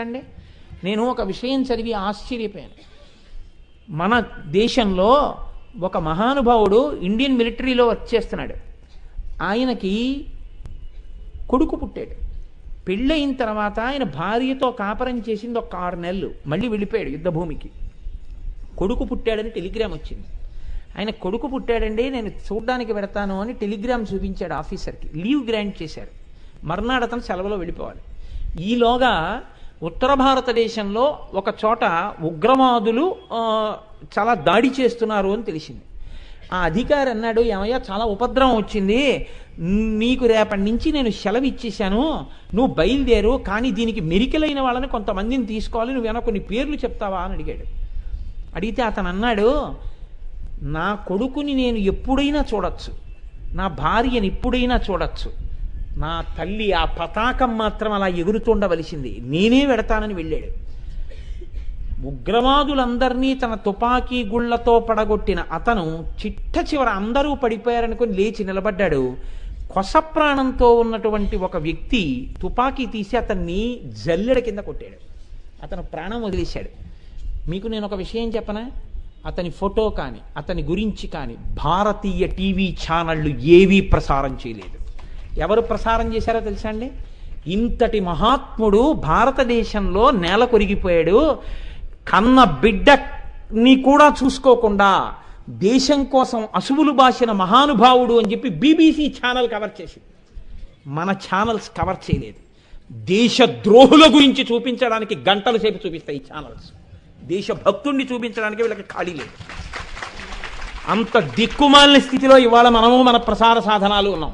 అండి, నేను ఒక విషయం చదివి ఆశ్చర్యపోయాను. మన దేశంలో ఒక మహానుభావుడు ఇండియన్ మిలిటరీలో వర్క్ చేస్తున్నాడు. ఆయనకి కొడుకు పుట్టాడు. పెళ్ళయిన తర్వాత ఆయన భార్యతో కాపరం చేసింది ఒక 6 నెలలు, మళ్ళీ వెళ్ళిపోయాడు యుద్ధభూమికి. కొడుకు పుట్టాడని టెలిగ్రామ్ వచ్చింది. ఆయన కొడుకు పుట్టాడండి, నేను చూడ్డానికి పెడతాను అని టెలిగ్రామ్ చూపించాడు ఆఫీసర్కి. లీవ్ గ్రాంట్ చేశారు. మర్నాడు అతను సెలవులో వెళ్ళిపోవాలి. ఈలోగా ఉత్తర భారతదేశంలో ఒక చోట ఉగ్రవాదులు చాలా దాడి చేస్తున్నారు అని తెలిసింది. ఆ అధికారి అన్నాడు, ఏమయ్యా చాలా ఉపద్రవం వచ్చింది, నీకు రేపటి నుంచి నేను సెలవు ఇచ్చేశాను, నువ్వు బయలుదేరు, కానీ దీనికి మెరికలైన వాళ్ళని కొంతమందిని తీసుకోవాలి, నువ్వేనా కొన్ని పేర్లు చెప్తావా అని అడిగాడు. అడిగితే అతను అన్నాడు, నా కొడుకుని నేను ఎప్పుడైనా చూడొచ్చు, నా భార్యని ఎప్పుడైనా చూడొచ్చు, నా తల్లి ఆ పతాకం మాత్రం అలా ఎగురుతుండవలసింది, నేనే వెడతానని వెళ్ళాడు. ఉగ్రవాదులందరినీ తన తుపాకీ గుళ్లతో పడగొట్టిన అతను చిట్ట చివర అందరూ పడిపోయారనుకొని లేచి నిలబడ్డాడు. కొస ప్రాణంతో ఉన్నటువంటి ఒక వ్యక్తి తుపాకీ తీసి అతన్ని జల్లెడ కింద కొట్టాడు. అతను ప్రాణం వదిలేశాడు. మీకు నేను ఒక విషయం చెప్పనా, అతని ఫోటో కానీ అతని గురించి కానీ భారతీయ టీవీ ఛానళ్ళు ఏవీ ప్రసారం చేయలేదు. ఎవరు ప్రసారం చేశారో తెలుసా అండి? ఇంతటి మహాత్ముడు భారతదేశంలో నేల కొరిగిపోయాడు, కన్న బిడ్డని కూడా చూసుకోకుండా దేశం కోసం అసువులు బాసిన మహానుభావుడు అని చెప్పి బీబీసీ ఛానల్ కవర్ చేసింది. మన ఛానల్స్ కవర్ చేయలేదు. దేశ ద్రోహుల గురించి చూపించడానికి గంటల సేపు చూపిస్తాయి ఈ ఛానల్స్. దేశభక్తుణ్ణి చూపించడానికి వీళ్ళకి ఖాళీ లేదు. అంత దిక్కుమాలిన స్థితిలో ఇవాళ మనము మన ప్రసార సాధనాలు ఉన్నాం.